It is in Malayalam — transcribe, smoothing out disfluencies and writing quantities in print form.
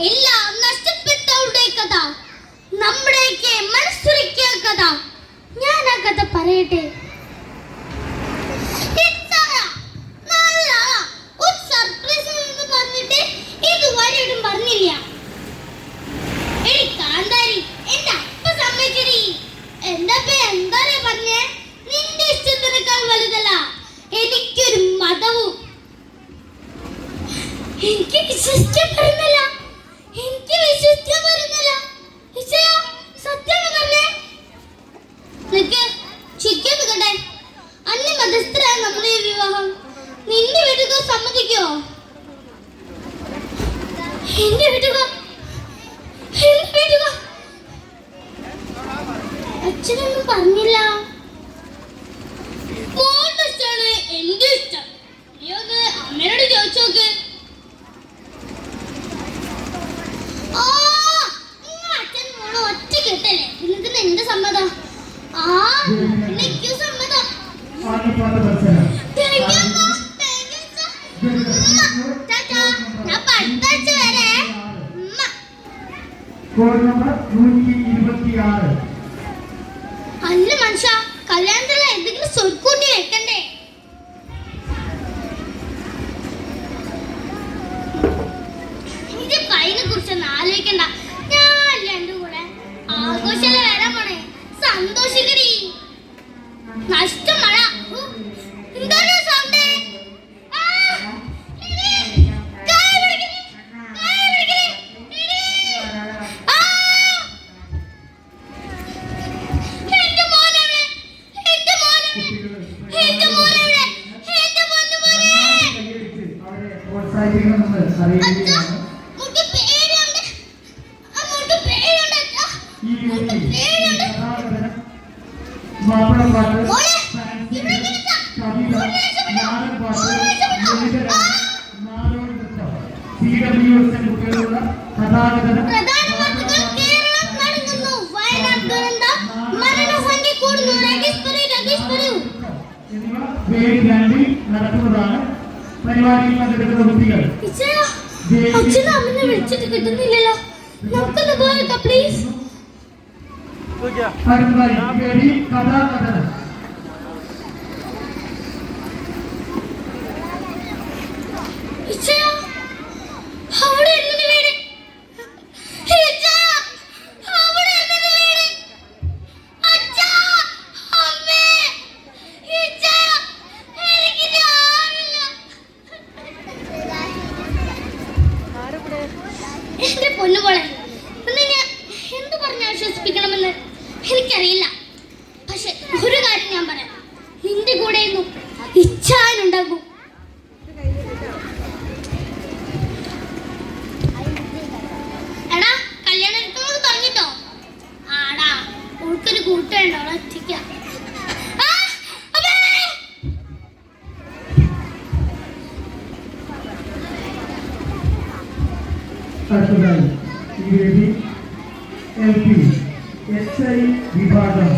എല്ലാം നഷ്ടപ്പെട്ടവരുടെ കഥ, നമ്മുടെയൊക്കെ മനസ്സുരക്കിയ കഥ. ഞാൻ ആ കഥ പറയട്ടെ. ഒരു സർപ്രൈസ് പറഞ്ഞിട്ട് ഇതുവരെയും പറഞ്ഞില്ല. എടി കാന്താരി, എന്റെ അപ്പ സമ്മതിച്ചടി. എന്താ പറഞ്ഞേ? നിന്റെ ഇഷ്ടത്തിനേക്കാൾ വലുതല്ല എനിക്കൊരു മതവും. എനിക്ക് വിശ്വസിക്കാൻ പറ്റുന്നില്ല. സത്യം പറഞ്ഞേ. നിനക്ക് ചിരിക്കാൻ നിൽക്കട്ടെ. അന്യമതസ്ഥരായ നമ്മുടെ ഈ വിവാഹം നിന്റെ വീട്ടുകാർ സമ്മതിക്കോ? എന്റെ വീട്ടുകാർ അച്ഛനൊന്നും പറഞ്ഞില്ല. മോളുടെ ഇഷ്ടമാണ് എന്റെ ഇഷ്ടം. നീ ഒന്ന് അമ്മയോട് ചോദിച്ചു നോക്ക്. അച്ഛൻ മോള് ഒറ്റ കെട്ടല്ലേ, നിങ്ങൾക്ക് എന്റെ സമ്മതം. എനിക്ക് സമ്മതം. അല്ല മനുഷ്യ, കല്യാണത്തിലുള്ള എന്തെങ്കിലും സ്വൽക്കൂട്ടി വെക്കണ്ടേ? എന്റെ പൈനെ കുറിച്ചൊന്നും ആലോചിക്കണ്ട. ഞാനല്ല എന്റെ കൂടെ ആഘോഷല്ല വരാൻ പോണേ. സന്തോഷിക്കടി. നഷ്ടം മഴ. എന്താണ് സൗണ്ട്? നടക്കുന്നതാണ് പരിപാടിയിൽ പങ്കെടുക്കുന്ന കുട്ടികൾ. അച്ഛനും അമ്മനെ വിളിച്ചിട്ട് കിട്ടുന്നില്ലല്ലോ. നമുക്കൊന്ന് പോയേക്കാം പ്ലീസ്. അടുത്തതായി കഥാകഥനം. എന്റെ പൊന്നുപോലെ, എന്ത് പറഞ്ഞ് ആശ്വസിപ്പിക്കണമെന്ന് എനിക്കറിയില്ല. പക്ഷെ ഒരു കാര്യം ഞാൻ പറയാം, നിന്റെ കൂടെ ഇച്ഛാനുണ്ടാകും. എടാ, കല്യാണത്തോട് പറഞ്ഞിട്ടോ? ആടാ, ഓൾക്കൊരു കൂട്ടുണ്ടോ? ഒറ്റയ്ക്ക. അടുത്തതായി ഈ വേദി LP SI വിഭാഗം